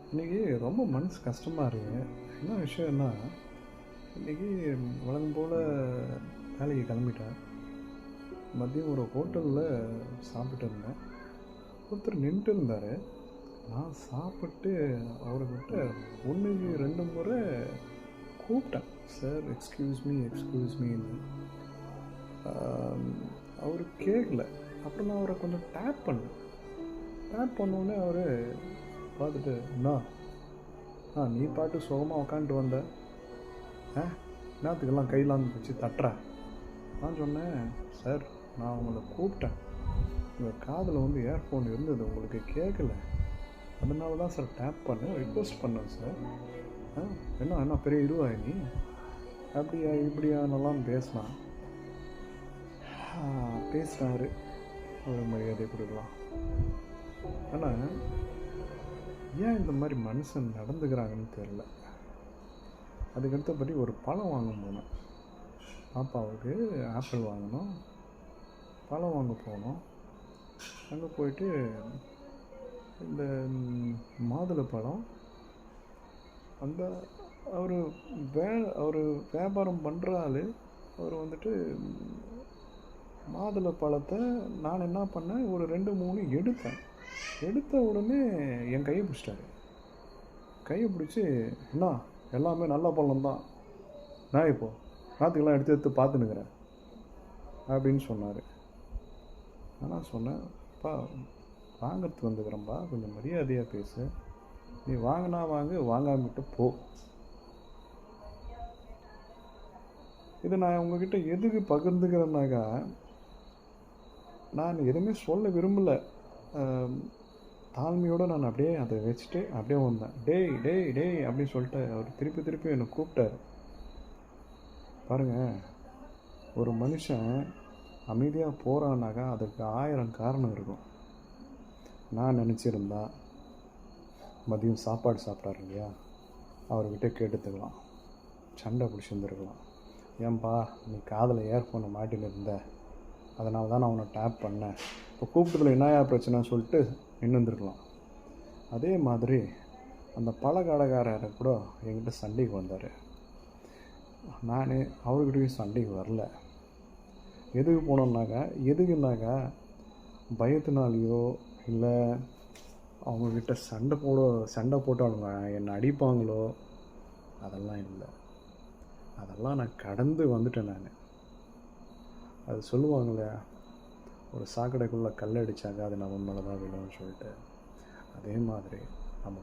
இன்றைக்கி ரொம்ப மனசு கஷ்டமாக இருக்குது. என்ன விஷயம்னா, இன்றைக்கி வழக்கம் போல் வேலைக்கு கிளம்பிட்டேன். மதியம் ஒரு ஹோட்டலில் சாப்பிட்டு இருந்தேன். ஒருத்தர் நின்றுட்டு இருந்தார். நான் சாப்பிட்டு அவர்கிட்ட 1க்கு 2 முறை கூப்பிட்டேன். சார் எக்ஸ்கியூஸ் மீ எக்ஸ்கியூஸ் மீன்னு. அவர் கேட்கல. அப்புறம் நான் அவரை கொஞ்சம் டேப் பண்ணேன். டேப் பண்ணோடனே அவர் பார்த்துட்டு, அண்ணா நீ பாட்டு சுகமாக உக்காந்துட்டு வந்த, என்னத்துக்கெல்லாம் கையெல்லாம் வச்சு தட்டுற? நான் சொன்னேன், சார் நான் உங்களை கூப்பிட்டேன், உங்கள் காதில் வந்து இயர்ஃபோன் இருந்தது, உங்களுக்கு கேட்கல, அதனால தான் சார் டேப் பண்ணேன், ரிக்வெஸ்ட் பண்ணேன் சார். என்ன பெரிய இதுவாக நீ அப்படியா இப்படியா நல்லான்னு பேசினார். ஒரு மரியாதை கொடுக்கலாம். ஆனால் ஏன் இந்த மாதிரி மனுஷன் நடந்துக்கிறாங்கன்னு தெரில. அதுக்கடுத்தபடி ஒரு பழம் வாங்க போனேன். பாப்பாவுக்கு ஆப்பிள் வாங்கினோம். பழம் வாங்க போனோம். அங்கே போயிட்டு இந்த மாதுளை பழம் அந்த அவர் வியாபாரம் பண்ணுற ஆள், அவர் வந்துட்டு மாதுளை பழத்தை நான் என்ன பண்ணேன், ஒரு 2-3 எடுத்த உடனே என் கையை பிடிச்சிட்டாரு. கையை பிடிச்சி, என்ன எல்லாமே நல்ல பழம் தான், நான் இப்போது நாற்றுக்கெல்லாம் எடுத்து பார்த்துனுக்கிறேன் அப்படின்னு சொன்னார். நான் சொன்னேன், அப்பா வாங்கிறதுக்கு வந்துக்கிறேன்ப்பா, கொஞ்சம் மரியாதையாக பேசு, நீ வாங்கினா வாங்க, வாங்காமட்டு போ. இதை நான் உங்ககிட்ட எதுக்கு பகிர்ந்துக்கிறேன்னாக்கா, நான் எதுவுமே சொல்ல விரும்பலை. தாழ்மையோடு நான் அப்படியே அதை வச்சுட்டு அப்படியே வந்தேன். டேய் டேய் டேய் அப்படின்னு சொல்லிட்டு அவர் திருப்பி என்னை கூப்பிட்டார். பாருங்கள், ஒரு மனுஷன் அமைதியாக போகிறான்னாக்கா அதுக்கு 1000 காரணம் இருக்கும். நான் நினச்சிருந்தா மதியம் சாப்பாடு சாப்பிட்டாரு இல்லையா, அவர்கிட்ட கேட்டுக்கலாம், சண்டை பிடிச்சிருந்துருக்கலாம். ஏன்பா நீ காதில் இயர்ஃபோனை மாட்டின்னு இருந்த, அதனால தான் நான் அவனை டேப் பண்ணேன், இப்போ கூப்பிட்டதில் என்னையா பிரச்சனைன்னு சொல்லிட்டு நின்று வந்துருக்கலாம். அதே மாதிரி அந்த பழக்கடைக்காரரை கூட என்கிட்ட சண்டைக்கு வந்தார். நான் அவர்கிட்டையும் சண்டைக்கு வரல. எதுக்கு போனோம்னாக்கா பயத்தினாலேயோ இல்லை அவங்கக்கிட்ட சண்டை போட்டு அவங்க என்னை அடிப்பாங்களோ அதெல்லாம் இல்லை. அதெல்லாம் நான் கடந்து வந்துட்டேன். நான் அது சொல்லுவாங்களே, ஒரு சாக்கடைக்குள்ளே கல் அடித்தாக்கா அது நம்ம மேலே தான் விழும்னு சொல்லிட்டு, அதே மாதிரி நம்ம